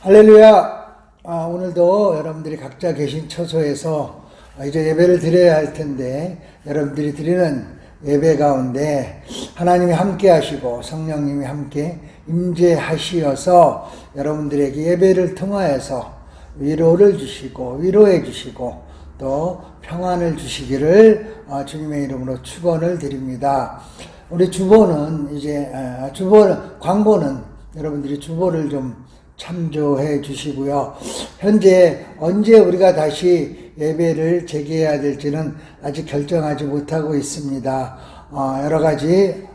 할렐루야. 오늘도 여러분들이 각자 계신 처소에서 이제 예배를 드려야 할 텐데, 여러분들이 드리는 예배 가운데 하나님이 함께 하시고 성령님이 함께 임재하시어서 여러분들에게 예배를 통하여서 위로를 주시고 위로해 주시고 또 평안을 주시기를 주님의 이름으로 축원을 드립니다. 우리 광고는 여러분들이 주보를 좀 참조해 주시고요. 현재 언제 우리가 다시 예배를 재개해야 될지는 아직 결정하지 못하고 있습니다. 여러 가지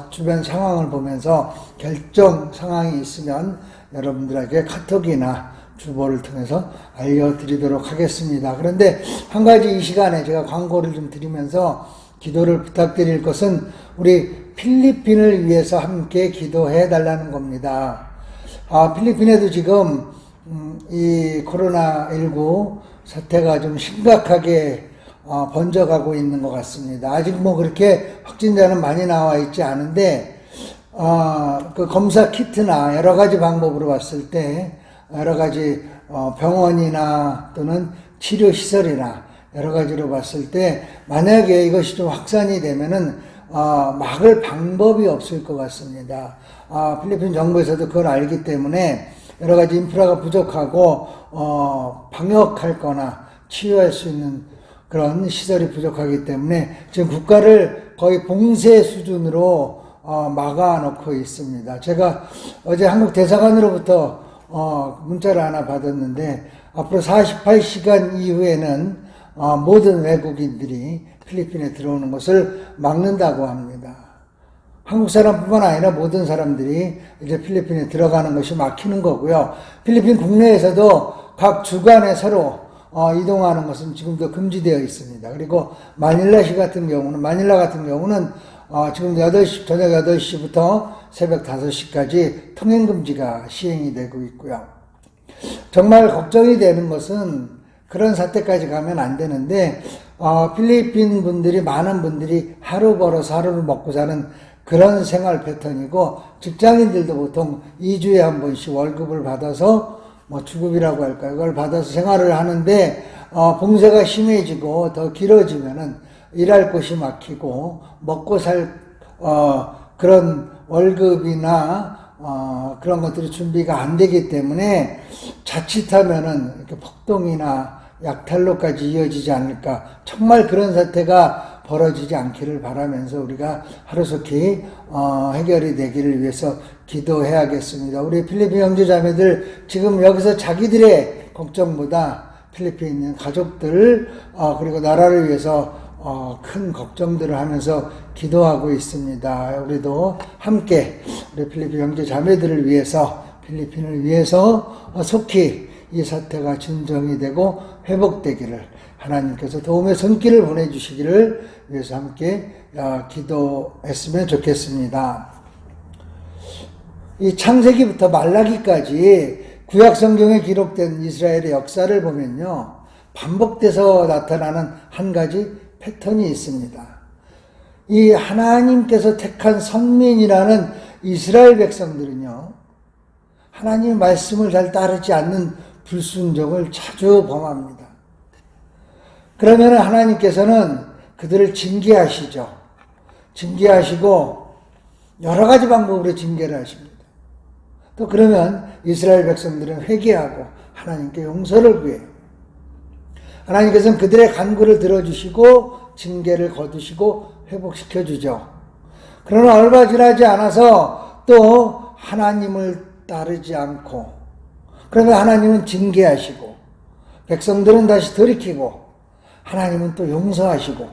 주변 상황을 보면서 결정 상황이 있으면 여러분들에게 카톡이나 주보를 통해서 알려드리도록 하겠습니다. 그런데 한 가지 이 시간에 제가 광고를 좀 드리면서 기도를 부탁드릴 것은 우리 필리핀을 위해서 함께 기도해 달라는 겁니다. 필리핀에도 지금 이 코로나19 사태가 좀 심각하게 번져가고 있는 것 같습니다. 아직 그렇게 확진자는 많이 나와 있지 않은데 그 검사 키트나 여러 가지 방법으로 봤을 때 여러 가지 병원이나 또는 치료 시설이나 여러 가지로 봤을 때 만약에 이것이 좀 확산이 되면은 막을 방법이 없을 것 같습니다. 필리핀 정부에서도 그걸 알기 때문에 여러 가지 인프라가 부족하고 방역할 거나 치유할 수 있는 그런 시설이 부족하기 때문에 지금 국가를 거의 봉쇄 수준으로 막아놓고 있습니다. 제가 어제 한국 대사관으로부터 문자를 하나 받았는데 앞으로 48시간 이후에는 모든 외국인들이 필리핀에 들어오는 것을 막는다고 합니다. 한국 사람뿐만 아니라 모든 사람들이 이제 필리핀에 들어가는 것이 막히는 거고요. 필리핀 국내에서도 각 주간에 서로 이동하는 것은 지금도 금지되어 있습니다. 그리고 마닐라 같은 경우는 지금 저녁 8시부터 새벽 5시까지 통행금지가 시행이 되고 있고요. 정말 걱정이 되는 것은 그런 사태까지 가면 안 되는데 필리핀 분들이 많은 분들이 하루 벌어서 하루를 먹고 사는 그런 생활 패턴이고 직장인들도 보통 2주에 한 번씩 월급을 받아서 주급이라고 할까요? 그걸 받아서 생활을 하는데 봉쇄가 심해지고 더 길어지면은 일할 곳이 막히고 먹고 살 그런 월급이나 그런 것들이 준비가 안 되기 때문에 자칫하면은 이렇게 폭동이나 약탈로까지 이어지지 않을까. 정말 그런 사태가 벌어지지 않기를 바라면서 우리가 하루속히 해결이 되기를 위해서 기도해야겠습니다. 우리 필리핀 형제자매들 지금 여기서 자기들의 걱정보다 필리핀에 있는 가족들 그리고 나라를 위해서 큰 걱정들을 하면서 기도하고 있습니다. 우리도 함께 우리 필리핀 형제자매들을 위해서 필리핀을 위해서 속히 이 사태가 진정이 되고 회복되기를 하나님께서 도움의 손길을 보내주시기를 위해서 함께 기도했으면 좋겠습니다. 이 창세기부터 말라기까지 구약 성경에 기록된 이스라엘의 역사를 보면요, 반복돼서 나타나는 한 가지 패턴이 있습니다. 이 하나님께서 택한 선민이라는 이스라엘 백성들은요, 하나님의 말씀을 잘 따르지 않는 불순종을 자주 범합니다. 그러면 하나님께서는 그들을 징계하시죠. 징계하시고 여러 가지 방법으로 징계를 하십니다. 또 그러면 이스라엘 백성들은 회개하고 하나님께 용서를 구해요. 하나님께서는 그들의 간구를 들어주시고 징계를 거두시고 회복시켜 주죠. 그러나 얼마 지나지 않아서 또 하나님을 따르지 않고, 그러면 하나님은 징계하시고 백성들은 다시 돌이키고 하나님은 또 용서하시고,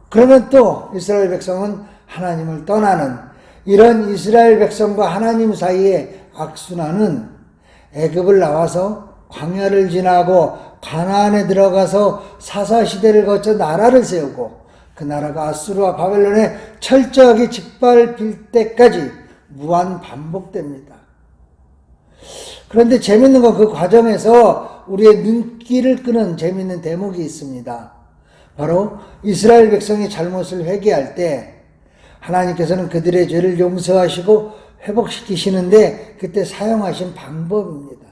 그러면 또 이스라엘 백성은 하나님을 떠나는 이런 이스라엘 백성과 하나님 사이의 악순환은 애굽을 나와서 광야를 지나고 가나안에 들어가서 사사시대를 거쳐 나라를 세우고 그 나라가 아수르와 바벨론에 철저하게 짓밟힐 때까지 무한 반복됩니다. 그런데 재밌는 건 그 과정에서 우리의 눈길을 끄는 재밌는 대목이 있습니다. 바로 이스라엘 백성이 잘못을 회개할 때 하나님께서는 그들의 죄를 용서하시고 회복시키시는데 그때 사용하신 방법입니다.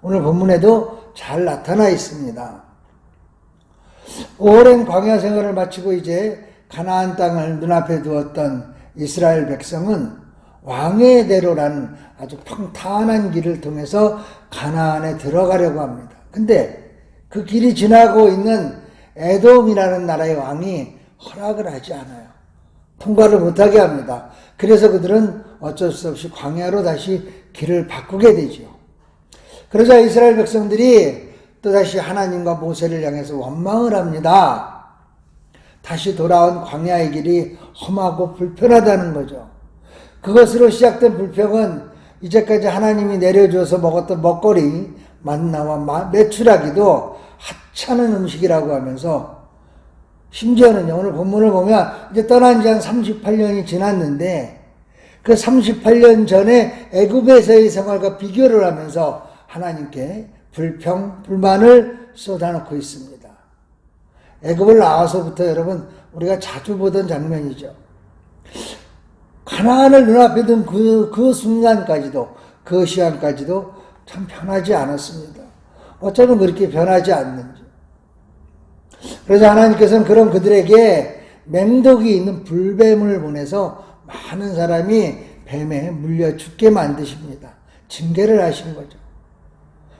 오늘 본문에도 잘 나타나 있습니다. 오랜 광야 생활을 마치고 이제 가나안 땅을 눈앞에 두었던 이스라엘 백성은 왕의 대로라는 아주 평탄한 길을 통해서 가나안에 들어가려고 합니다. 근데 그 길이 지나고 있는 에돔이라는 나라의 왕이 허락을 하지 않아요. 통과를 못하게 합니다. 그래서 그들은 어쩔 수 없이 광야로 다시 길을 바꾸게 되죠. 그러자 이스라엘 백성들이 또다시 하나님과 모세를 향해서 원망을 합니다. 다시 돌아온 광야의 길이 험하고 불편하다는 거죠. 그것으로 시작된 불평은 이제까지 하나님이 내려줘서 먹었던 먹거리, 만나와 메추라기도 하찮은 음식이라고 하면서 심지어는요, 오늘 본문을 보면 이제 떠난 지 한 38년이 지났는데 그 38년 전에 애굽에서의 생활과 비교를 하면서 하나님께 불평, 불만을 쏟아놓고 있습니다. 애굽을 나와서부터 여러분 우리가 자주 보던 장면이죠. 가나안을 눈앞에 둔 그 순간까지도, 그 시간까지도 참 편하지 않았습니다. 어쩌면 그렇게 변하지 않는지. 그래서 하나님께서는 그런 그들에게 맹독이 있는 불뱀을 보내서 많은 사람이 뱀에 물려 죽게 만드십니다. 징계를 하신 거죠.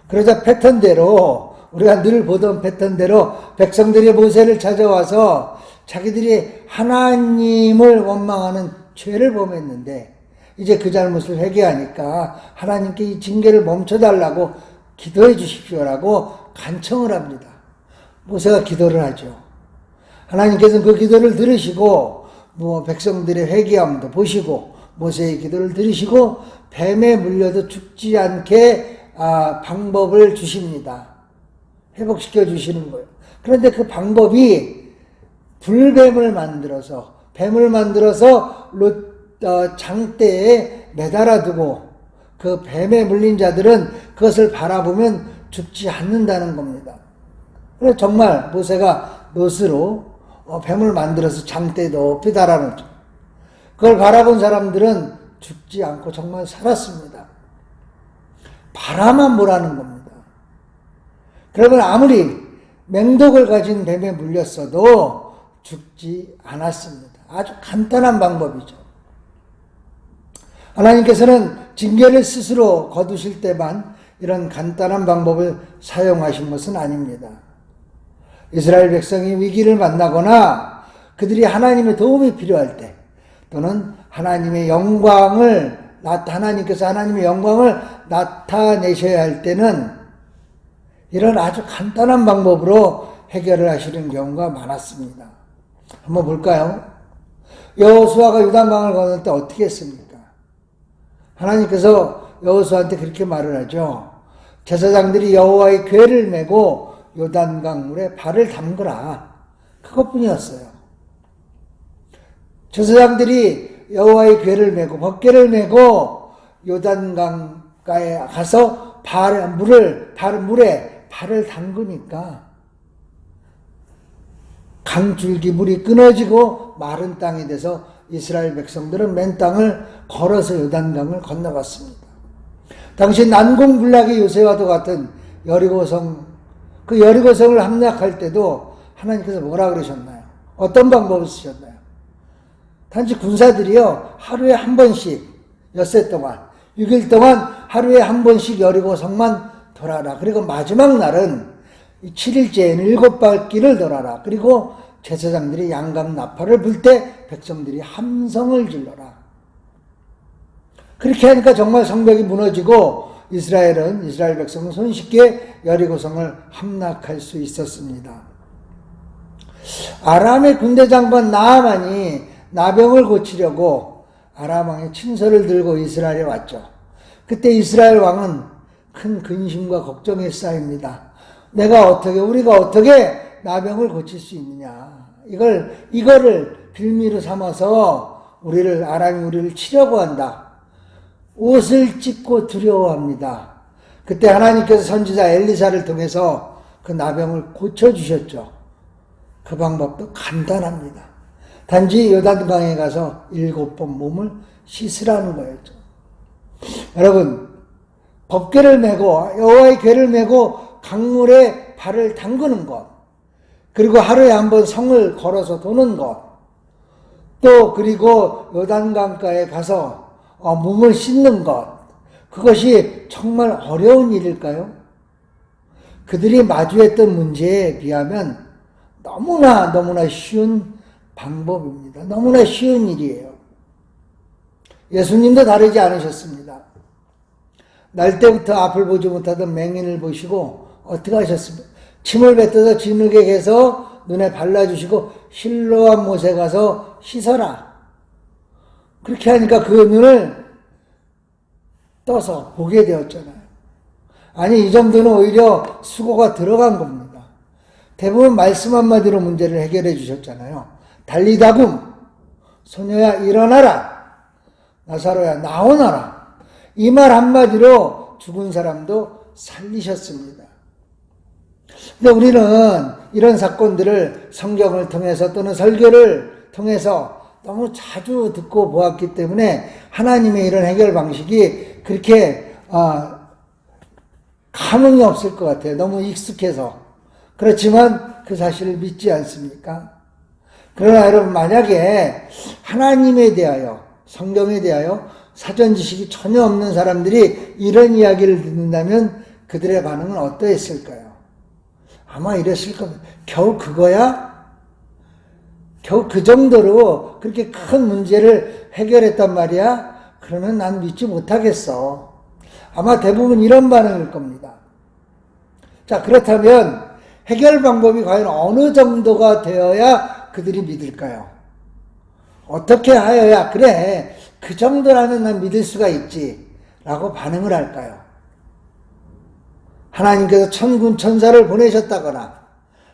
그러자 패턴대로, 우리가 늘 보던 패턴대로 백성들이 모세를 찾아와서 자기들이 하나님을 원망하는 죄를 범했는데 이제 그 잘못을 회개하니까 하나님께 이 징계를 멈춰달라고 기도해 주십시오라고 간청을 합니다. 모세가 기도를 하죠. 하나님께서는 그 기도를 들으시고 백성들의 회개함도 보시고 모세의 기도를 들으시고 뱀에 물려도 죽지 않게 방법을 주십니다. 회복시켜 주시는 거예요. 그런데 그 방법이 불뱀을 만들어서 뱀을 만들어서 장대에 매달아 두고 그 뱀에 물린 자들은 그것을 바라보면 죽지 않는다는 겁니다. 그래서 정말 모세가 놋으로 뱀을 만들어서 장대에 높이 달아놓죠. 그걸 바라본 사람들은 죽지 않고 정말 살았습니다. 바라만 보라는 겁니다. 그러면 아무리 맹독을 가진 뱀에 물렸어도 죽지 않았습니다. 아주 간단한 방법이죠. 하나님께서는 징계를 스스로 거두실 때만 이런 간단한 방법을 사용하신 것은 아닙니다. 이스라엘 백성이 위기를 만나거나 그들이 하나님의 도움이 필요할 때 또는 하나님의 영광을 하나님께서 하나님의 영광을 나타내셔야 할 때는 이런 아주 간단한 방법으로 해결을 하시는 경우가 많았습니다. 한번 볼까요? 여호수아가 요단강을 건널 때 어떻게 했습니까? 하나님께서 여호수아한테 그렇게 말을 하죠. 제사장들이 여호와의 궤를 메고 요단강 물에 발을 담그라. 그것뿐이었어요. 제사장들이 여호와의 궤를 메고 법궤를 메고 요단강가에 가서 물에 발을 담그니까 강줄기 물이 끊어지고 마른 땅이 돼서 이스라엘 백성들은 맨 땅을 걸어서 요단강을 건너갔습니다. 당시 난공불락의 요새와도 같은 여리고성, 그 여리고성을 함락할 때도 하나님께서 뭐라 그러셨나요? 어떤 방법을 쓰셨나요? 단지 군사들이요, 하루에 한 번씩, 엿새 동안, 6일 동안 하루에 한 번씩 여리고성만 돌아라. 그리고 마지막 날은 7일째에는 7바퀴를 돌아라. 그리고 제사장들이 양감 나팔을 불 때 백성들이 함성을 질러라. 그렇게 하니까 정말 성벽이 무너지고 이스라엘 백성은 손쉽게 여리고성을 함락할 수 있었습니다. 아람의 군대 장관 나아만이 나병을 고치려고 아람 왕의 친서를 들고 이스라엘에 왔죠. 그때 이스라엘 왕은 큰 근심과 걱정에 쌓입니다. 우리가 어떻게 나병을 고칠 수 있느냐. 이거를 빌미로 삼아서 아람이 우리를 치려고 한다. 옷을 찢고 두려워합니다. 그때 하나님께서 선지자 엘리사를 통해서 그 나병을 고쳐주셨죠. 그 방법도 간단합니다. 단지 요단강에 가서 7번 몸을 씻으라는 거였죠. 여러분, 법궤를 메고 여호와의 궤를 메고 강물에 발을 담그는 것, 그리고 하루에 한 번 성을 걸어서 도는 것, 또 그리고 요단강가에 가서 몸을 씻는 것, 그것이 정말 어려운 일일까요? 그들이 마주했던 문제에 비하면 너무나 쉬운 방법입니다. 너무나 쉬운 일이에요. 예수님도 다르지 않으셨습니다. 날 때부터 앞을 보지 못하던 맹인을 보시고 어떻게 하셨습니까? 침을 뱉어서 진흙에 개서 눈에 발라주시고 실로암 못에 가서 씻어라. 그렇게 하니까 그 눈을 떠서 보게 되었잖아요. 아니, 이 정도는 오히려 수고가 들어간 겁니다. 대부분 말씀 한마디로 문제를 해결해 주셨잖아요. 달리다굼, 소녀야 일어나라, 나사로야 나오너라. 이 말 한마디로 죽은 사람도 살리셨습니다. 근데 우리는 이런 사건들을 성경을 통해서 또는 설교를 통해서 너무 자주 듣고 보았기 때문에 하나님의 이런 해결 방식이 그렇게 감흥이 없을 것 같아요. 너무 익숙해서. 그렇지만 그 사실을 믿지 않습니까? 그러나 여러분, 만약에 하나님에 대하여, 성경에 대하여 사전 지식이 전혀 없는 사람들이 이런 이야기를 듣는다면 그들의 반응은 어떠했을까요? 아마 이랬을 겁니다. 겨우 그거야? 겨우 그 정도로 그렇게 큰 문제를 해결했단 말이야? 그러면 난 믿지 못하겠어. 아마 대부분 이런 반응일 겁니다. 자, 그렇다면 해결 방법이 과연 어느 정도가 되어야 그들이 믿을까요? 어떻게 하여야 그래, 그 정도라면 난 믿을 수가 있지 라고 반응을 할까요? 하나님께서 천군 천사를 보내셨다거나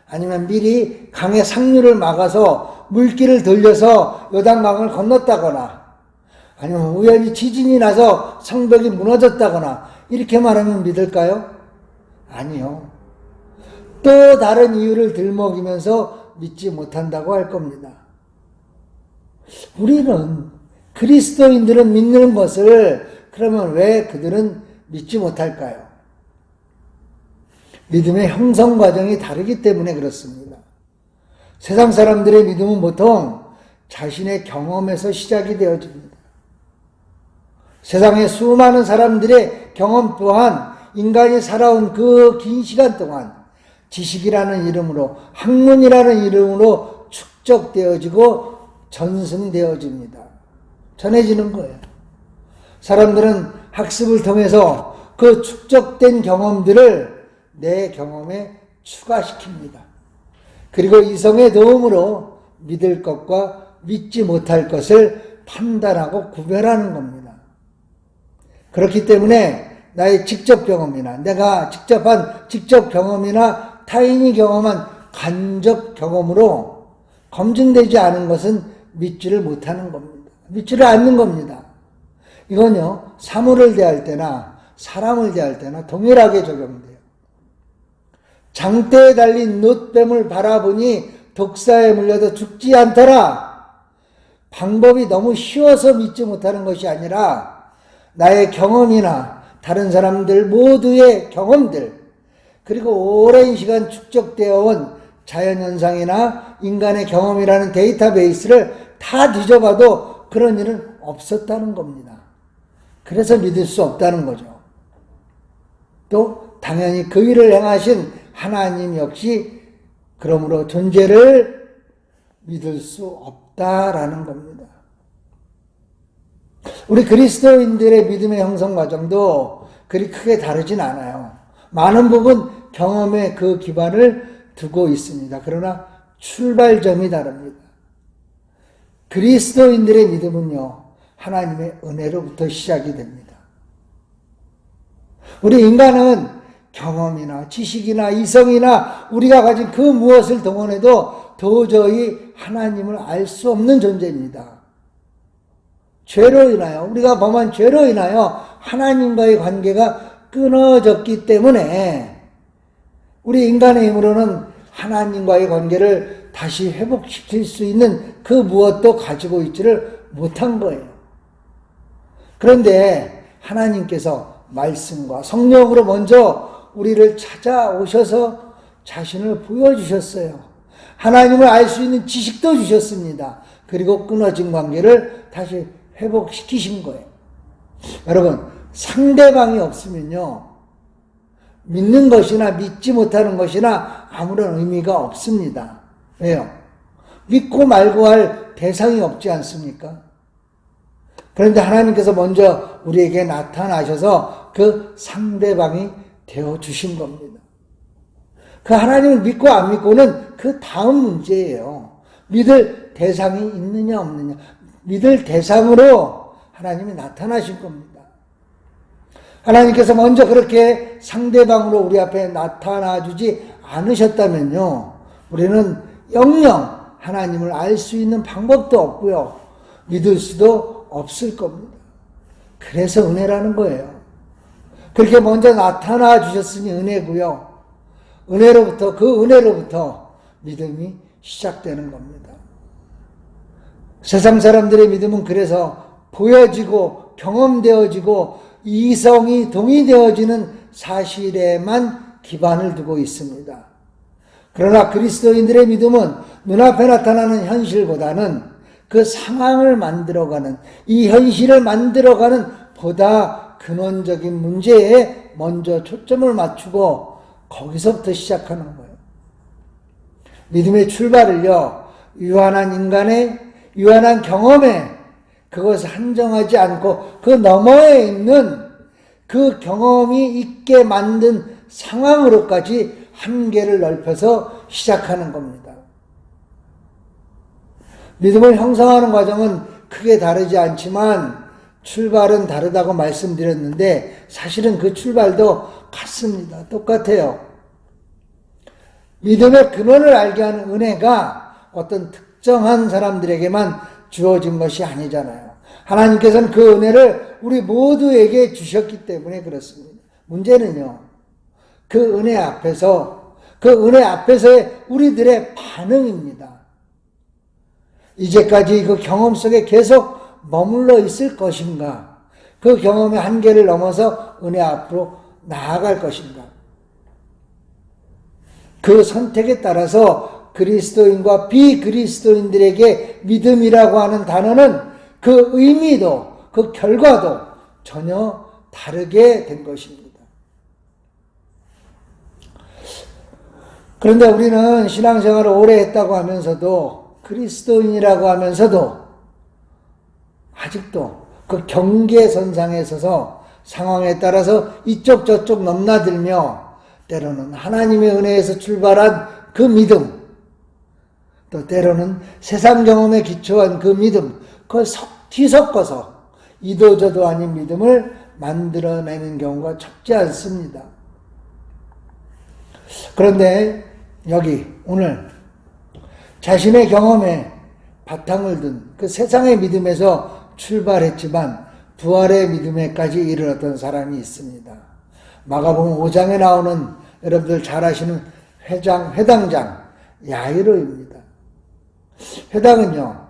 아니면 미리 강의 상류를 막아서 물길을 돌려서 요단강을 건넜다거나 아니면 우연히 지진이 나서 성벽이 무너졌다거나 이렇게 말하면 믿을까요? 아니요. 또 다른 이유를 들먹이면서 믿지 못한다고 할 겁니다. 우리는, 그리스도인들은 믿는 것을 그러면 왜 그들은 믿지 못할까요? 믿음의 형성 과정이 다르기 때문에 그렇습니다. 세상 사람들의 믿음은 보통 자신의 경험에서 시작이 되어집니다. 세상의 수많은 사람들의 경험 또한 인간이 살아온 그 긴 시간 동안 지식이라는 이름으로, 학문이라는 이름으로 축적되어지고 전승되어집니다. 전해지는 거예요. 사람들은 학습을 통해서 그 축적된 경험들을 내 경험에 추가시킵니다. 그리고 이성의 도움으로 믿을 것과 믿지 못할 것을 판단하고 구별하는 겁니다. 그렇기 때문에 나의 직접 경험이나 내가 직접 경험이나 타인이 경험한 간접 경험으로 검증되지 않은 것은 믿지를 못하는 겁니다. 믿지를 않는 겁니다. 이건요, 사물을 대할 때나 사람을 대할 때나 동일하게 적용돼요. 장대에 달린 놋뱀을 바라보니 독사에 물려도 죽지 않더라. 방법이 너무 쉬워서 믿지 못하는 것이 아니라 나의 경험이나 다른 사람들 모두의 경험들, 그리고 오랜 시간 축적되어 온 자연현상이나 인간의 경험이라는 데이터베이스를 다 뒤져봐도 그런 일은 없었다는 겁니다. 그래서 믿을 수 없다는 거죠. 또 당연히 그 일을 행하신 하나님 역시 그러므로 존재를 믿을 수 없다라는 겁니다. 우리 그리스도인들의 믿음의 형성 과정도 그리 크게 다르진 않아요. 많은 부분 경험에 그 기반을 두고 있습니다. 그러나 출발점이 다릅니다. 그리스도인들의 믿음은요, 하나님의 은혜로부터 시작이 됩니다. 우리 인간은 경험이나 지식이나 이성이나 우리가 가진 그 무엇을 동원해도 도저히 하나님을 알 수 없는 존재입니다. 죄로 인하여, 우리가 범한 죄로 인하여 하나님과의 관계가 끊어졌기 때문에 우리 인간의 힘으로는 하나님과의 관계를 다시 회복시킬 수 있는 그 무엇도 가지고 있지를 못한 거예요. 그런데 하나님께서 말씀과 성령으로 먼저 우리를 찾아오셔서 자신을 보여주셨어요. 하나님을 알 수 있는 지식도 주셨습니다. 그리고 끊어진 관계를 다시 회복시키신 거예요. 여러분, 상대방이 없으면요, 믿는 것이나 믿지 못하는 것이나 아무런 의미가 없습니다. 왜요? 믿고 말고 할 대상이 없지 않습니까? 그런데 하나님께서 먼저 우리에게 나타나셔서 그 상대방이 되어주신 겁니다. 그 하나님을 믿고 안 믿고는 그 다음 문제예요. 믿을 대상이 있느냐 없느냐. 믿을 대상으로 하나님이 나타나신 겁니다. 하나님께서 먼저 그렇게 상대방으로 우리 앞에 나타나주지 않으셨다면요, 우리는 영영 하나님을 알 수 있는 방법도 없고요, 믿을 수도 없을 겁니다. 그래서 은혜라는 거예요. 그렇게 먼저 나타나 주셨으니 은혜고요, 은혜로부터, 그 은혜로부터 믿음이 시작되는 겁니다. 세상 사람들의 믿음은 그래서 보여지고 경험되어지고 이성이 동의되어지는 사실에만 기반을 두고 있습니다. 그러나 그리스도인들의 믿음은 눈앞에 나타나는 현실보다는 그 상황을 만들어가는, 이 현실을 만들어가는 보다 근원적인 문제에 먼저 초점을 맞추고 거기서부터 시작하는 거예요. 믿음의 출발을요, 유한한 인간의 유한한 경험에 그것을 한정하지 않고 그 너머에 있는 그 경험이 있게 만든 상황으로까지 한계를 넓혀서 시작하는 겁니다. 믿음을 형성하는 과정은 크게 다르지 않지만 출발은 다르다고 말씀드렸는데 사실은 그 출발도 같습니다. 똑같아요. 믿음의 근원을 알게 하는 은혜가 어떤 특정한 사람들에게만 주어진 것이 아니잖아요. 하나님께서는 그 은혜를 우리 모두에게 주셨기 때문에 그렇습니다. 문제는요, 그 은혜 앞에서의 우리들의 반응입니다. 이제까지 그 경험 속에 계속 머물러 있을 것인가? 그 경험의 한계를 넘어서 은혜 앞으로 나아갈 것인가? 그 선택에 따라서 그리스도인과 비그리스도인들에게 믿음이라고 하는 단어는 그 의미도 그 결과도 전혀 다르게 된 것입니다. 그런데 우리는 신앙생활을 오래 했다고 하면서도 그리스도인이라고 하면서도 아직도 그 경계선상에 서서 상황에 따라서 이쪽 저쪽 넘나들며 때로는 하나님의 은혜에서 출발한 그 믿음, 또 때로는 세상 경험에 기초한 그 믿음, 그걸 뒤섞어서 이도저도 아닌 믿음을 만들어내는 경우가 적지 않습니다. 그런데 여기 오늘 자신의 경험에 바탕을 둔 그 세상의 믿음에서 출발했지만 부활의 믿음에까지 이르렀던 사람이 있습니다. 마가복음 5장에 나오는 여러분들 잘 아시는 회당장 야이로입니다. 회당은요,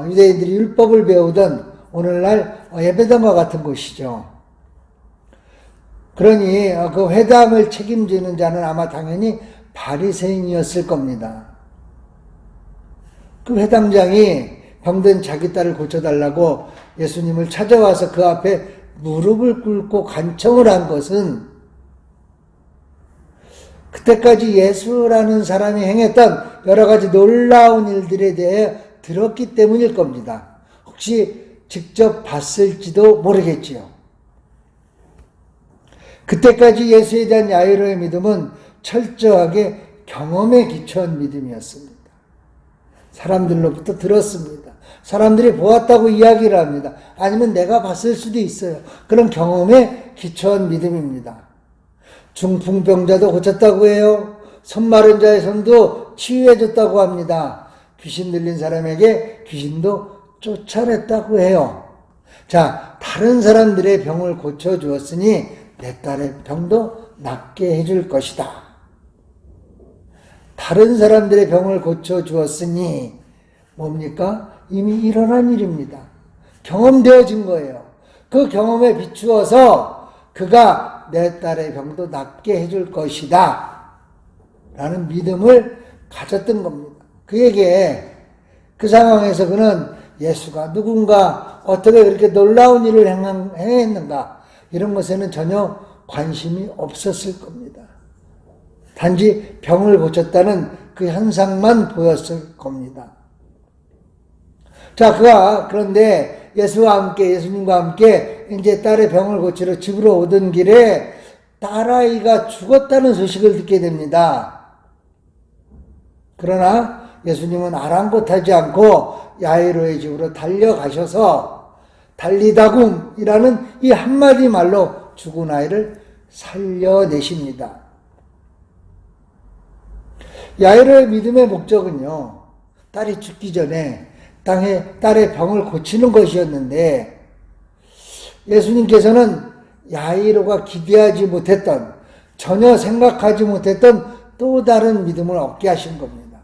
유대인들이 율법을 배우던 오늘날 예배당과 같은 곳이죠. 그러니 그 회당을 책임지는 자는 아마 당연히 바리새인이었을 겁니다. 그 회당장이 병든 자기 딸을 고쳐달라고 예수님을 찾아와서 그 앞에 무릎을 꿇고 간청을 한 것은 그때까지 예수라는 사람이 행했던 여러 가지 놀라운 일들에 대해 들었기 때문일 겁니다. 혹시 직접 봤을지도 모르겠지요. 그때까지 예수에 대한 야이로의 믿음은 철저하게 경험에 기초한 믿음이었습니다. 사람들로부터 들었습니다. 사람들이 보았다고 이야기를 합니다. 아니면 내가 봤을 수도 있어요. 그런 경험에 기초한 믿음입니다. 중풍병자도 고쳤다고 해요. 손 마른 자의 손도 치유해줬다고 합니다. 귀신 들린 사람에게 귀신도 쫓아냈다고 해요. 자, 다른 사람들의 병을 고쳐주었으니 내 딸의 병도 낫게 해줄 것이다. 다른 사람들의 병을 고쳐주었으니 뭡니까? 이미 일어난 일입니다. 경험되어진 거예요. 그 그 경험에 비추어서 그가 내 딸의 병도 낫게 해줄 것이다 라는 믿음을 가졌던 겁니다. 그에게 그 상황에서 그는 예수가 누군가 어떻게 그렇게 놀라운 일을 행했는가 이런 것에는 전혀 관심이 없었을 겁니다. 단지 병을 고쳤다는 그 현상만 보였을 겁니다. 자, 그런데 예수님과 함께 이제 딸의 병을 고치러 집으로 오던 길에 딸아이가 죽었다는 소식을 듣게 됩니다. 그러나 예수님은 아랑곳하지 않고 야이로의 집으로 달려가셔서 달리다굼이라는 이 한마디 말로 죽은 아이를 살려내십니다. 야이로의 믿음의 목적은요, 딸이 죽기 전에 딸의 병을 고치는 것이었는데, 예수님께서는 야이로가 기대하지 못했던, 전혀 생각하지 못했던 또 다른 믿음을 얻게 하신 겁니다.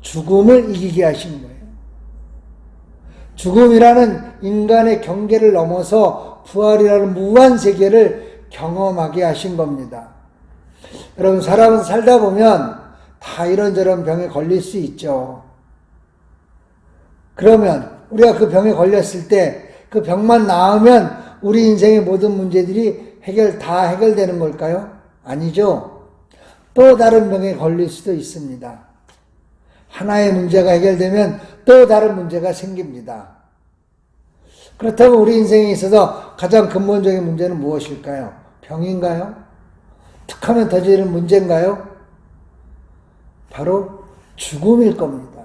죽음을 이기게 하신 거예요. 죽음이라는 인간의 경계를 넘어서 부활이라는 무한 세계를 경험하게 하신 겁니다. 여러분, 사람은 살다 보면 다 이런저런 병에 걸릴 수 있죠. 그러면 우리가 그 병에 걸렸을 때 그 병만 나으면 우리 인생의 모든 문제들이 다 해결되는 걸까요? 아니죠. 또 다른 병에 걸릴 수도 있습니다. 하나의 문제가 해결되면 또 다른 문제가 생깁니다. 그렇다면 우리 인생에 있어서 가장 근본적인 문제는 무엇일까요? 병인가요? 툭하면 터지는 문제인가요? 바로 죽음일 겁니다.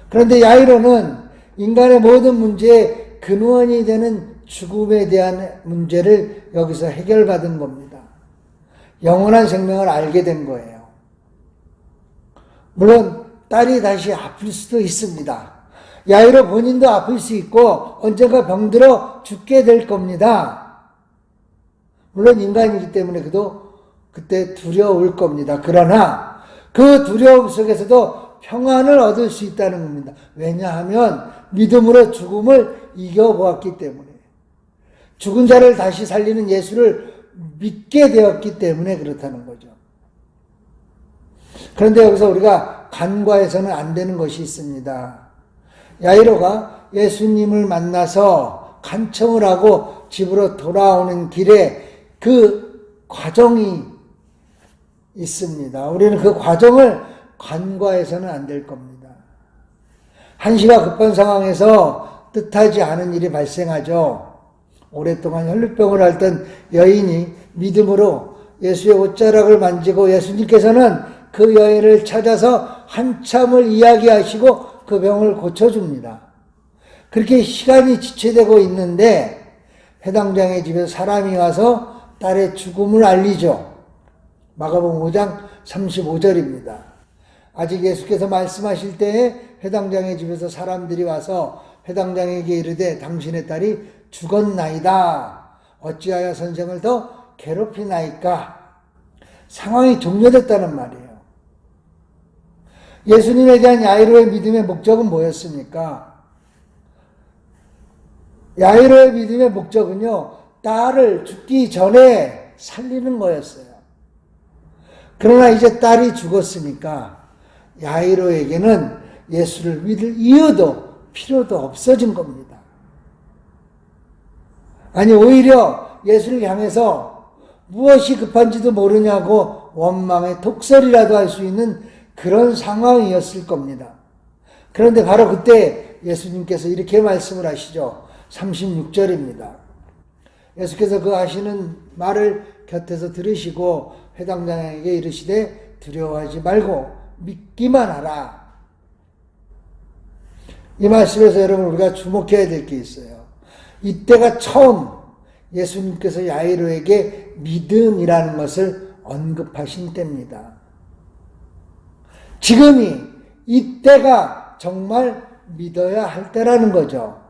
그런데 야이로는 인간의 모든 문제의 근원이 되는 죽음에 대한 문제를 여기서 해결받은 겁니다. 영원한 생명을 알게 된 거예요. 물론 딸이 다시 아플 수도 있습니다. 야이로 본인도 아플 수 있고 언젠가 병들어 죽게 될 겁니다. 물론 인간이기 때문에 그도 그때 두려울 겁니다. 그러나 그 두려움 속에서도 평안을 얻을 수 있다는 겁니다. 왜냐하면 믿음으로 죽음을 이겨보았기 때문에, 죽은 자를 다시 살리는 예수를 믿게 되었기 때문에 그렇다는 거죠. 그런데 여기서 우리가 간과해서는 안 되는 것이 있습니다. 야이로가 예수님을 만나서 간청을 하고 집으로 돌아오는 길에 그 과정이 있습니다. 우리는 그 과정을 간과해서는 안 될 겁니다. 한시가 급한 상황에서 뜻하지 않은 일이 발생하죠. 오랫동안 혈루병을 앓던 여인이 믿음으로 예수의 옷자락을 만지고 예수님께서는 그 여인을 찾아서 한참을 이야기하시고 그 병을 고쳐줍니다. 그렇게 시간이 지체되고 있는데 회당장의 집에 사람이 와서 딸의 죽음을 알리죠. 마가복음 5장 35절입니다. 아직 예수께서 말씀하실 때에 회당장의 집에서 사람들이 와서 회당장에게 이르되 당신의 딸이 죽었나이다. 어찌하여 선생을 더 괴롭히나이까? 상황이 종료됐다는 말이에요. 예수님에 대한 야이로의 믿음의 목적은 뭐였습니까? 야이로의 믿음의 목적은요, 딸을 죽기 전에 살리는 거였어요. 그러나 이제 딸이 죽었으니까 야이로에게는 예수를 믿을 이유도 필요도 없어진 겁니다. 아니, 오히려 예수를 향해서 무엇이 급한지도 모르냐고 원망의 독설이라도 할 수 있는 그런 상황이었을 겁니다. 그런데 바로 그때 예수님께서 이렇게 말씀을 하시죠. 36절입니다. 예수께서 그 하시는 말을 곁에서 들으시고 회당장에게 이르시되 두려워하지 말고 믿기만 하라. 이 말씀에서 여러분 우리가 주목해야 될 게 있어요. 이때가 처음 예수님께서 야이로에게 믿음이라는 것을 언급하신 때입니다. 지금이 이때가 정말 믿어야 할 때라는 거죠.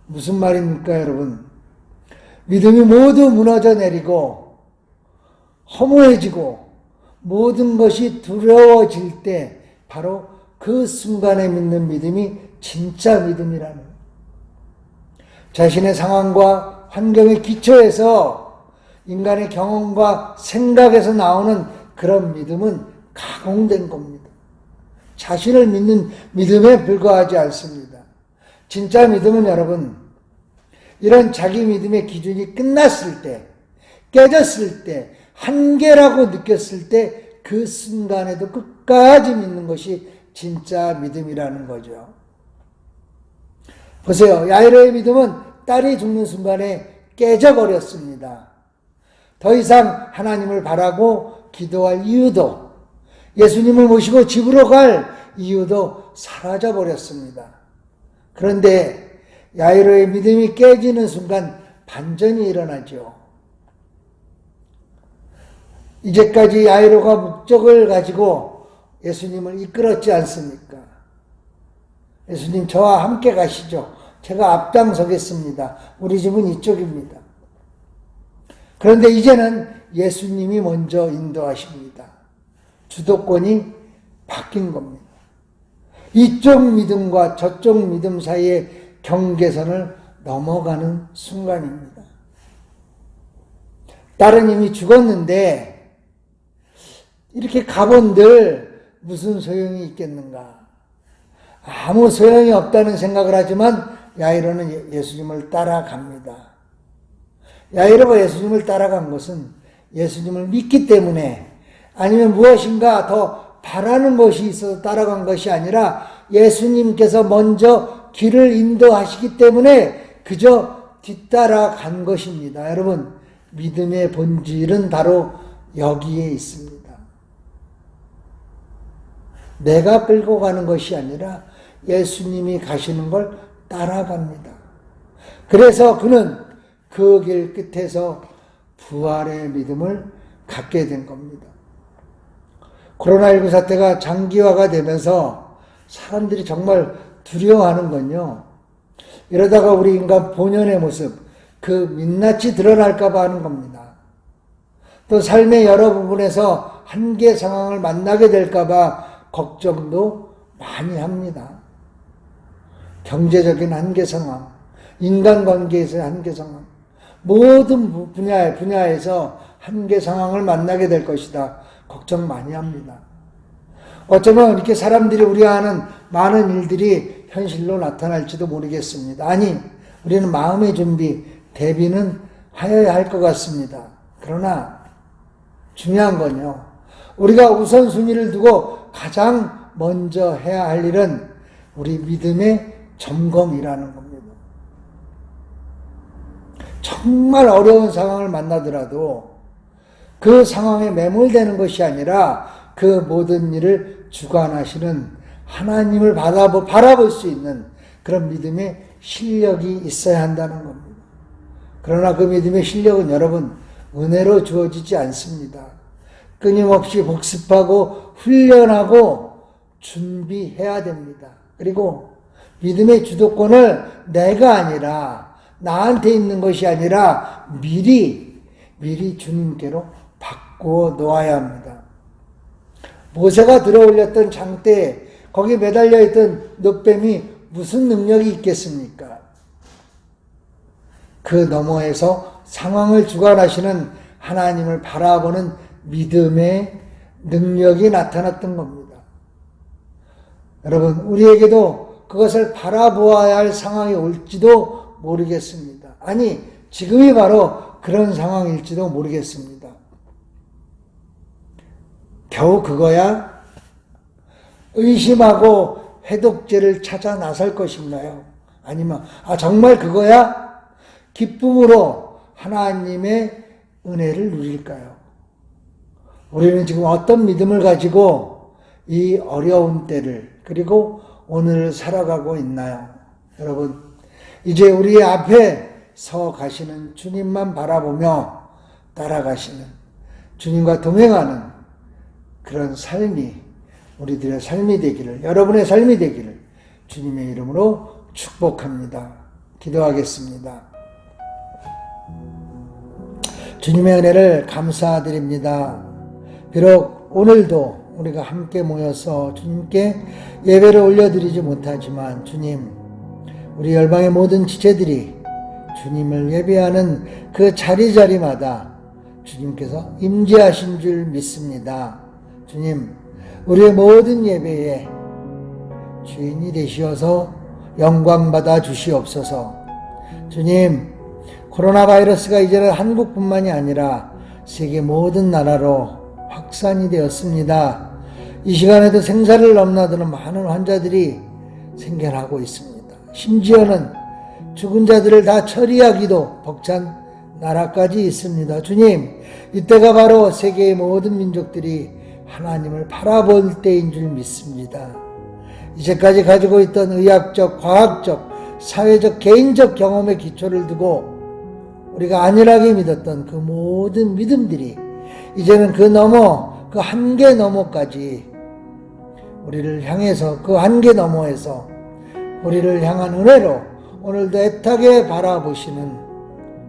무슨 말입니까, 여러분? 믿음이 모두 무너져 내리고 허무해지고 모든 것이 두려워질 때 바로 그 순간에 믿는 믿음이 진짜 믿음이라는 거예요. 자신의 상황과 환경에 기초해서 인간의 경험과 생각에서 나오는 그런 믿음은 가공된 겁니다. 자신을 믿는 믿음에 불과하지 않습니다. 진짜 믿음은 여러분, 이런 자기 믿음의 기준이 끝났을 때, 깨졌을 때, 한계라고 느꼈을 때 그 순간에도 끝까지 믿는 것이 진짜 믿음이라는 거죠. 보세요. 야이로의 믿음은 딸이 죽는 순간에 깨져버렸습니다. 더 이상 하나님을 바라고 기도할 이유도, 예수님을 모시고 집으로 갈 이유도 사라져버렸습니다. 그런데 야이로의 믿음이 깨지는 순간 반전이 일어나죠. 이제까지 야이로가 목적을 가지고 예수님을 이끌었지 않습니까? 예수님, 저와 함께 가시죠. 제가 앞장서겠습니다. 우리 집은 이쪽입니다. 그런데 이제는 예수님이 먼저 인도하십니다. 주도권이 바뀐 겁니다. 이쪽 믿음과 저쪽 믿음 사이의 경계선을 넘어가는 순간입니다. 딸은 이미 죽었는데 이렇게 가본들 무슨 소용이 있겠는가? 아무 소용이 없다는 생각을 하지만 야이로는 예수님을 따라갑니다. 야이로가 예수님을 따라간 것은 예수님을 믿기 때문에, 아니면 무엇인가 더 바라는 것이 있어서 따라간 것이 아니라 예수님께서 먼저 길을 인도하시기 때문에 그저 뒤따라간 것입니다. 여러분, 믿음의 본질은 바로 여기에 있습니다. 내가 끌고 가는 것이 아니라 예수님이 가시는 걸 따라갑니다. 그래서 그는 그 길 끝에서 부활의 믿음을 갖게 된 겁니다. 코로나19 사태가 장기화가 되면서 사람들이 정말 두려워하는 건요, 이러다가 우리 인간 본연의 모습, 그 민낯이 드러날까 봐 하는 겁니다. 또 삶의 여러 부분에서 한계 상황을 만나게 될까 봐 걱정도 많이 합니다. 경제적인 한계 상황, 인간관계에서의 한계 상황, 모든 분야에서 한계 상황을 만나게 될 것이다. 걱정 많이 합니다. 어쩌면 이렇게 사람들이 우려하는 많은 일들이 현실로 나타날지도 모르겠습니다. 아니, 우리는 마음의 준비, 대비는 하여야 할 것 같습니다. 그러나 중요한 건요, 우리가 우선순위를 두고 가장 먼저 해야 할 일은 우리 믿음의 점검이라는 겁니다. 정말 어려운 상황을 만나더라도 그 상황에 매몰되는 것이 아니라 그 모든 일을 주관하시는 하나님을 바라볼 수 있는 그런 믿음의 실력이 있어야 한다는 겁니다. 그러나 그 믿음의 실력은 여러분, 은혜로 주어지지 않습니다. 끊임없이 복습하고 훈련하고 준비해야 됩니다. 그리고 믿음의 주도권을 내가 아니라, 나한테 있는 것이 아니라 미리 주님께로 바꾸어 놓아야 합니다. 모세가 들어올렸던 장대에 거기 매달려 있던 놋뱀이 무슨 능력이 있겠습니까? 그 너머에서 상황을 주관하시는 하나님을 바라보는 믿음의 능력이 나타났던 겁니다. 여러분, 우리에게도 그것을 바라보아야 할 상황이 올지도 모르겠습니다. 아니, 지금이 바로 그런 상황일지도 모르겠습니다. 겨우 그거야? 의심하고 해독제를 찾아 나설 것인가요? 아니면 정말 그거야? 기쁨으로 하나님의 은혜를 누릴까요? 우리는 지금 어떤 믿음을 가지고 이 어려운 때를, 그리고 오늘을 살아가고 있나요? 여러분, 이제 우리 앞에 서 가시는 주님만 바라보며 따라가시는, 주님과 동행하는 그런 삶이 우리들의 삶이 되기를, 여러분의 삶이 되기를 주님의 이름으로 축복합니다. 기도하겠습니다. 주님의 은혜를 감사드립니다. 비록 오늘도 우리가 함께 모여서 주님께 예배를 올려드리지 못하지만, 주님, 우리 열방의 모든 지체들이 주님을 예배하는 그 자리자리마다 주님께서 임재하신 줄 믿습니다. 주님, 우리의 모든 예배에 주인이 되시어서 영광받아 주시옵소서. 주님, 코로나 바이러스가 이제는 한국뿐만이 아니라 세계 모든 나라로 확산이 되었습니다. 이 시간에도 생사를 넘나드는 많은 환자들이 생겨나고 있습니다. 심지어는 죽은 자들을 다 처리하기도 벅찬 나라까지 있습니다. 주님, 이때가 바로 세계의 모든 민족들이 하나님을 바라볼 때인 줄 믿습니다. 이제까지 가지고 있던 의학적, 과학적, 사회적, 개인적 경험의 기초를 두고 우리가 안일하게 믿었던 그 모든 믿음들이 이제는 그 한계 너머까지 우리를 향해서, 그 한계 너머에서 우리를 향한 은혜로 오늘도 애타게 바라보시는,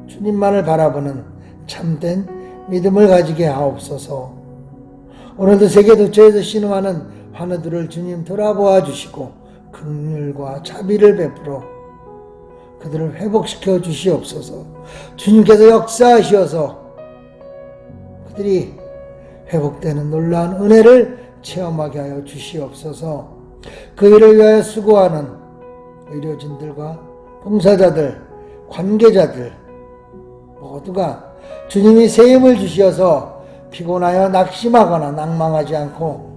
주님만을 바라보는 참된 믿음을 가지게 하옵소서. 오늘도 세계 도처에서 신음하는 환우들을 주님 돌아보아 주시고 긍휼과 자비를 베풀어 그들을 회복시켜 주시옵소서. 주님께서 역사하시어서 그들이 회복되는 놀라운 은혜를 체험하게 하여 주시옵소서. 그 일을 위하여 수고하는 의료진들과 봉사자들, 관계자들 모두가 주님이 새 힘을 주시어서 피곤하여 낙심하거나 낭망하지 않고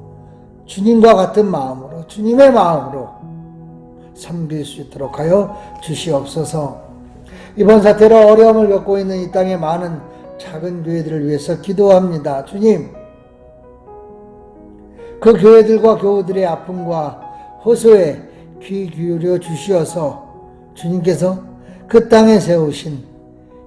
주님과 같은 마음으로, 주님의 마음으로 섬길 수 있도록 하여 주시옵소서. 이번 사태로 어려움을 겪고 있는 이 땅의 많은 작은 교회들을 위해서 기도합니다. 주님, 그 교회들과 교우들의 아픔과 호소에 귀 기울여 주시어서 주님께서 그 땅에 세우신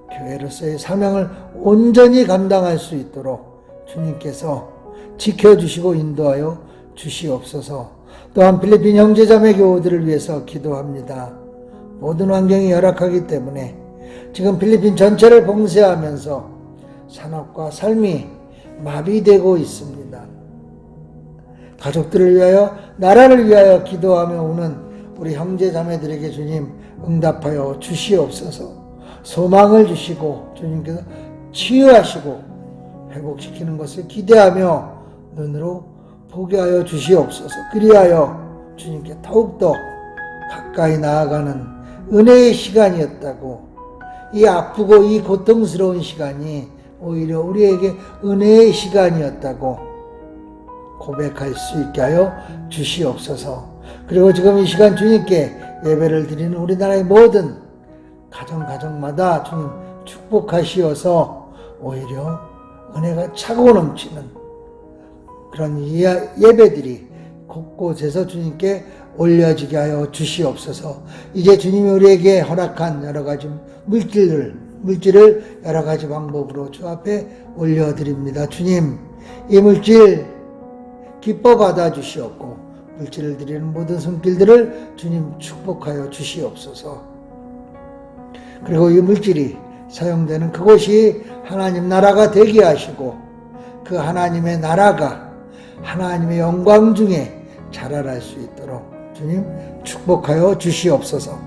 교회로서의 사명을 온전히 감당할 수 있도록 주님께서 지켜주시고 인도하여 주시옵소서. 또한 필리핀 형제자매 교우들을 위해서 기도합니다. 모든 환경이 열악하기 때문에 지금 필리핀 전체를 봉쇄하면서 산업과 삶이 마비되고 있습니다. 가족들을 위하여, 나라를 위하여 기도하며 오는 우리 형제자매들에게 주님 응답하여 주시옵소서. 소망을 주시고 주님께서 치유하시고 회복시키는 것을 기대하며 눈으로 보게 하여 주시옵소서. 그리하여 주님께 더욱더 가까이 나아가는 은혜의 시간이었다고, 이 아프고 이 고통스러운 시간이 오히려 우리에게 은혜의 시간이었다고 고백할 수 있게 하여 주시옵소서. 그리고 지금 이 시간 주님께 예배를 드리는 우리나라의 모든 가정마다 주님 축복하시어서 오히려 은혜가 차고 넘치는 그런 예배들이 곳곳에서 주님께 올려지게 하여 주시옵소서. 이제 주님이 우리에게 허락한 여러 가지 물질을 여러 가지 방법으로 주 앞에 올려드립니다. 주님, 이 물질 기뻐 받아 주시옵고 물질을 드리는 모든 손길들을 주님 축복하여 주시옵소서. 그리고 이 물질이 사용되는 그곳이 하나님 나라가 되게 하시고 그 하나님의 나라가 하나님의 영광 중에 자랄할 수 있도록 주님 축복하여 주시옵소서.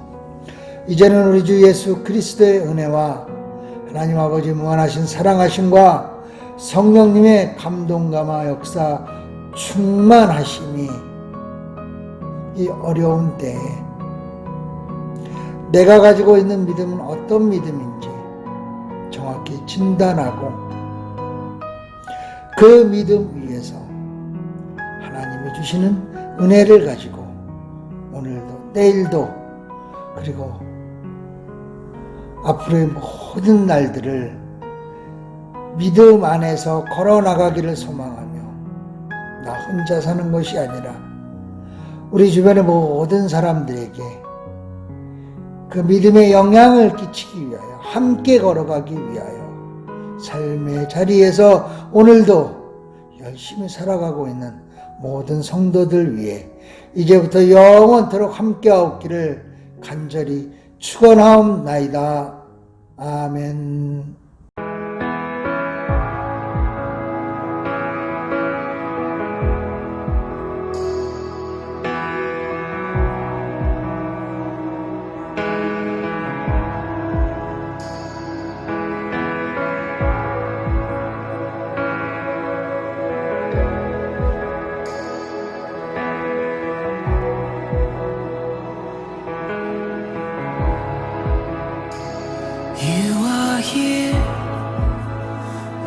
이제는 우리 주 예수 그리스도의 은혜와 하나님 아버지 무한하신 사랑하심과 성령님의 감동감화 역사 충만하심이 이 어려운 때에 내가 가지고 있는 믿음은 어떤 믿음인지 정확히 진단하고 그 믿음 위에서 하나님이 주시는 은혜를 가지고 오늘도 내일도 그리고 앞으로의 모든 날들을 믿음 안에서 걸어나가기를 소망하며 나 혼자 사는 것이 아니라 우리 주변의 모든 사람들에게 그 믿음의 영향을 끼치기 위하여 함께 걸어가기 위하여 삶의 자리에서 오늘도 열심히 살아가고 있는 모든 성도들 위해 이제부터 영원토록 함께하옵기를 간절히 축원하옵나이다. 아멘. You are here,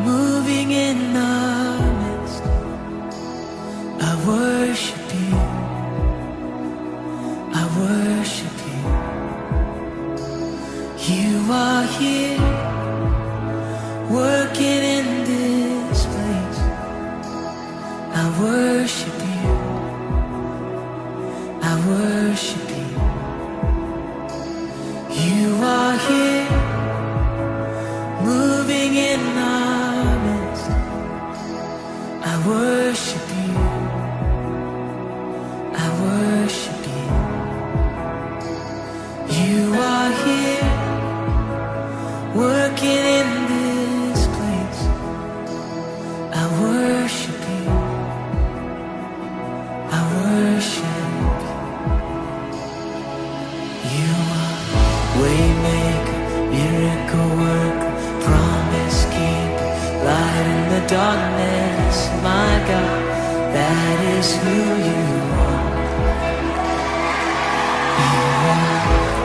moving in our midst. I worship you, I worship you. You are here, working in this place. I worship you, I worship you. You are here, moving in our midst. I worship you, I worship you. You are here, working in this place. I worship you, I worship you. You are waymaker, miracle worker, promise keeper, light in the darkness. My God, that is who you are. You are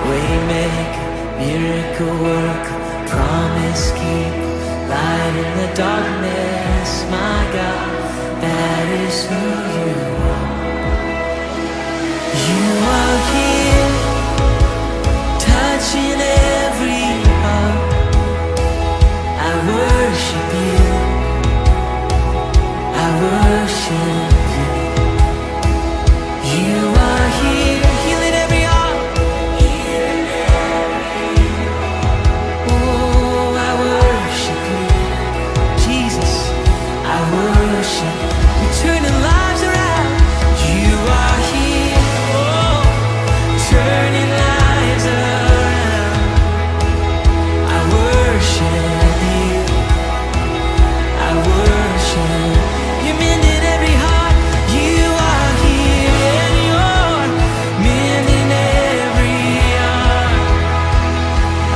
waymaker, miracle worker, promise keeper, light in the darkness. My God, that is who you are. You are here, touching every heart. I worship you, I worship you. You are here, healing every heart. Oh, I worship you, Jesus, I worship you. You're turning lives around. You are here, oh, turning lives around. I worship you, I worship. You're mending every heart. You are here, and you're mending every heart.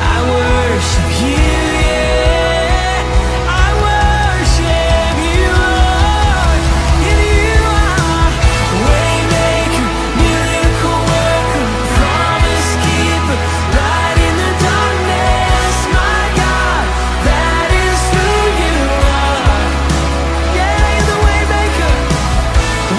I worship you, yeah. I worship you, Lord. And you are waymaker, miracle worker, promise keeper, light in the darkness. My God, that is who you are. Yeah, you're the waymaker,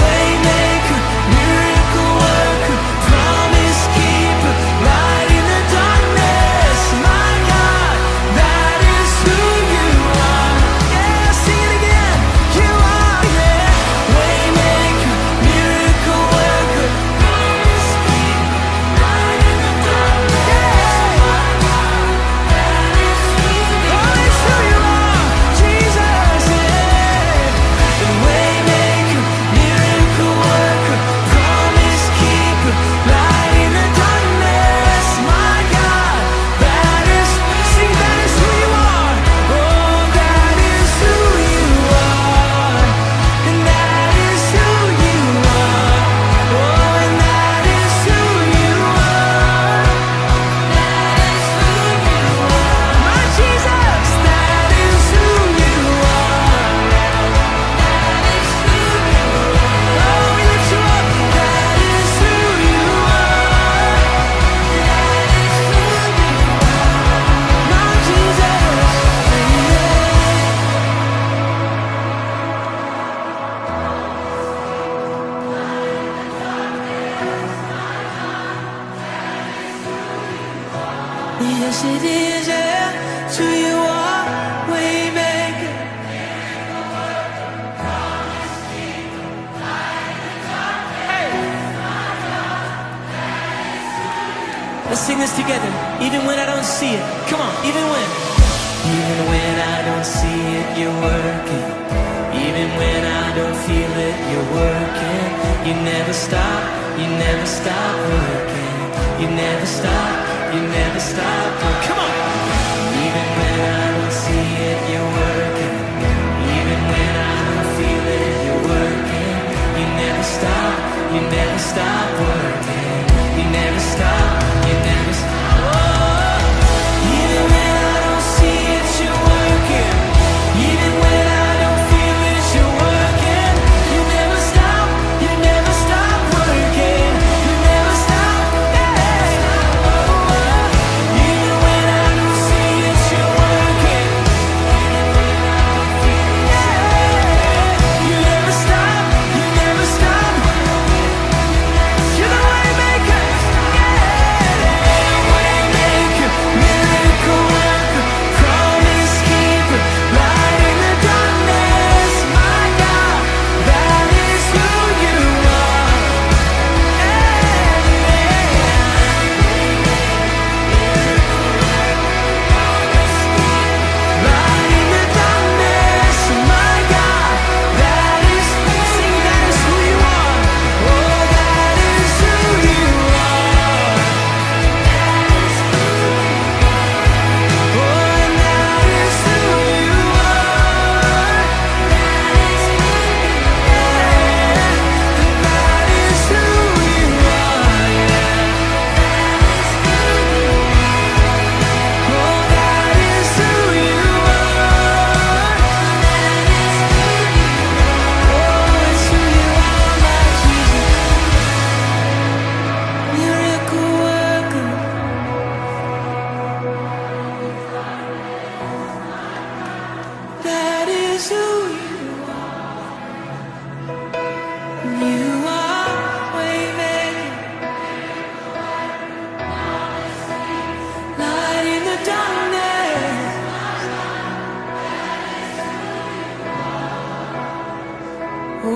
waymaker, miracle worker, promise keeper, light in the darkness. My God, that is who you are. Yeah, sing it again. You are, yeah, waymaker, miracle worker, promise keeper, light in the darkness. My God, that is who you are. Oh, it's who you are, Jesus, yeah. And waymaker, miracle worker, promise keeper, light in the darkness. My God, that is, sing, that is who you are. Oh, that is who you are. And that is who you are. Oh, and that is who you are. That is who you are. My Jesus, that is who you are. That is who you are. Oh, we lift you up. That is who you are. That is who you are. My Jesus, yes it is, yeah. It's who you are, waymaker. Let's sing this together. Even when I don't see it. Come on, even when I don't see it, you're working. Even when I don't feel it, you're working. You never stop, you never stop working. You never stop, you never stop working. Come on. Even when I don't see it, you're working. Even when I don't feel it, you're working. You never stop, you never stop working. You never stop, you never stop. Oh, even when I don't see it, you're working. Even when I don't feel it, you're working. You never stop, you never stop working. You never stop, yeah. Oh, even when I don't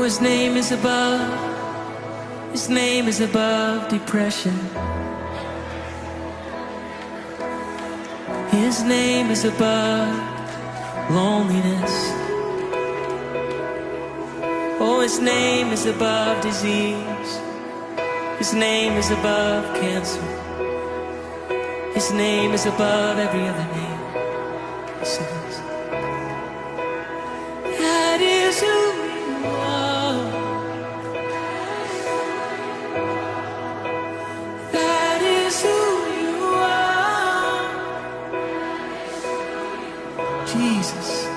His name is above. His name is above depression. His name is above loneliness. Oh, His name is above disease. His name is above cancer. His name is above every other name. He says, that is who you are. That is who you are. Jesus.